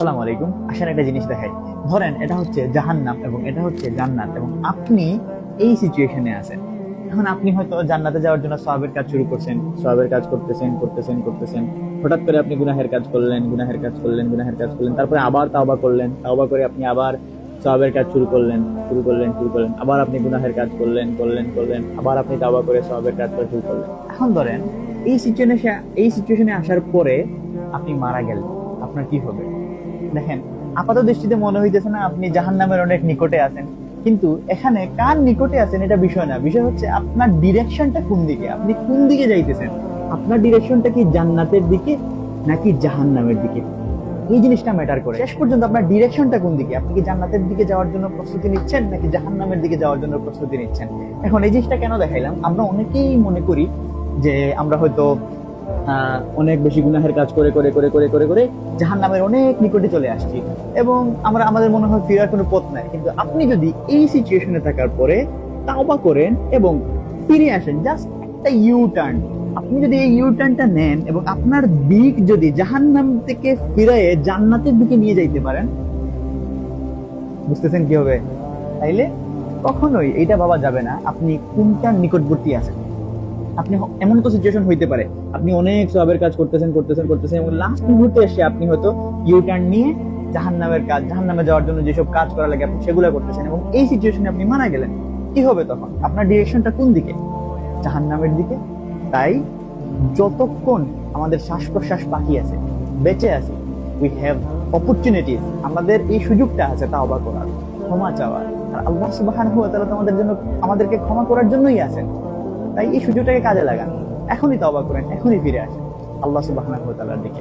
আসসালামু আলাইকুম। আসেন একটা জিনিস দেখাই। ধরেন এটা হচ্ছে জাহান্নাম এবং এটা হচ্ছে জান্নাত, এবং আপনি এই সিচুয়েশনে আছেন। এখন আপনি হয়তো জান্নাতে যাওয়ার জন্য সওয়াবের কাজ শুরু করছেন, সওয়াবের কাজ করতেছেন করতেছেন করতেছেন, হঠাৎ করে আপনি গুনাহের কাজ করলেন, গুনাহের কাজ করলেন, গুনাহের কাজ করলেন, তারপরে আবার তাওবা করলেন, তাওবা করে আপনি আবার সওয়াবের কাজ শুরু করলেন, শুরু করলেন, শুরু করলেন, আবার আপনি গুনাহের কাজ করলেন, করলেন, করলেন, আবার আপনি তাওবা করে সওয়াবের কাজ করা শুরু করলেন। এখন ধরেন এই সিচুয়েশনে আসার পরে আপনি মারা গেলেন, আপনার কি হবে? দেখেন, আপাত দৃষ্টিতে মনে হইতেছে না আপনি জাহান্নামের অনেক নিকটে আছেন, কিন্তু এখানে কার নিকটে আছেন এটা বিষয় না। বিষয় হচ্ছে আপনার ডিরেকশনটা কোন দিকে, আপনি কোন দিকে যাইতেছেন। আপনার ডিরেকশনটা কি জান্নাতের দিকে নাকি জাহান্নামের দিকে, এই জিনিসটা ম্যাটার করে। শেষ পর্যন্ত আপনার ডিরেকশনটা কোন দিকে, আপনি কি জান্নাতের দিকে যাওয়ার জন্য প্রস্তুতি নিচ্ছেন নাকি জাহান্নামের দিকে যাওয়ার জন্য প্রস্তুতি নিচ্ছেন। এখন এই জিনিসটা কেন দেখাইলাম, আমরা অনেকেই মনে করি যে আমরা হয়তো অনেক বেশি গুনাহের কাজ করে করে করে করে করে করে জাহান্নামের অনেক নিকটে চলে আসছি, এবং আমাদের মনে হয় ফেরার কোনো পথ নাই। কিন্তু আপনি যদি এই সিচুয়েশনে থাকার পরে তাওবা করেন এবং ফিরে আসেন, জাস্ট একটা ইউ টার্ন, আপনি যদি এই ইউ টার্নটা নেন এবং আপনার দিক যদি জাহান্নাম থেকে ফিরে জান্নাতের দিকে নিয়ে যাইতে পারেন, বুঝতেছেন কি হবে? তাইলে কখনোই এটা ভাবা যাবে না আপনি কোনটার নিকটবর্তী আছেন। আপনি এমন তো সিচুয়েশন হইতে পারে আপনি অনেক সওয়াবের কাজ করতেছেন করতেছেন করতেছেন এবং লাস্ট মুহূর্তে এসে আপনি হয়তো ইউ টার্ন নিয়ে জাহান্নামে যাওয়ার জন্য যেসব কাজ করা লাগে আপনি সেগুলো করতেছেন, এবং এই সিচুয়েশনে আপনি মারা গেলেন। কি হবে তখন? আপনার ডিরেকশনটা কোন দিকে? জাহান্নামের দিকে। তাই যতক্ষণ আমাদের শ্বাস প্রশ্বাস বাকি আছে, বেঁচে আছে, উই হ্যাভ অপরচুনিটিস, আমাদের এই সুযোগটা আছে তাওবা করার, ক্ষমা চাওয়ার। আর আল্লাহ সুবহানাহু ওয়া তাআলা তো আমাদেরকে ক্ষমা করার জন্যই আছেন। তাই এই সুযোগটাকে কাজে লাগান, এখনই তওবা করেন, এখনই ফিরে আসেন আল্লাহ সুবহানাহু ওয়া তাআলার দিকে।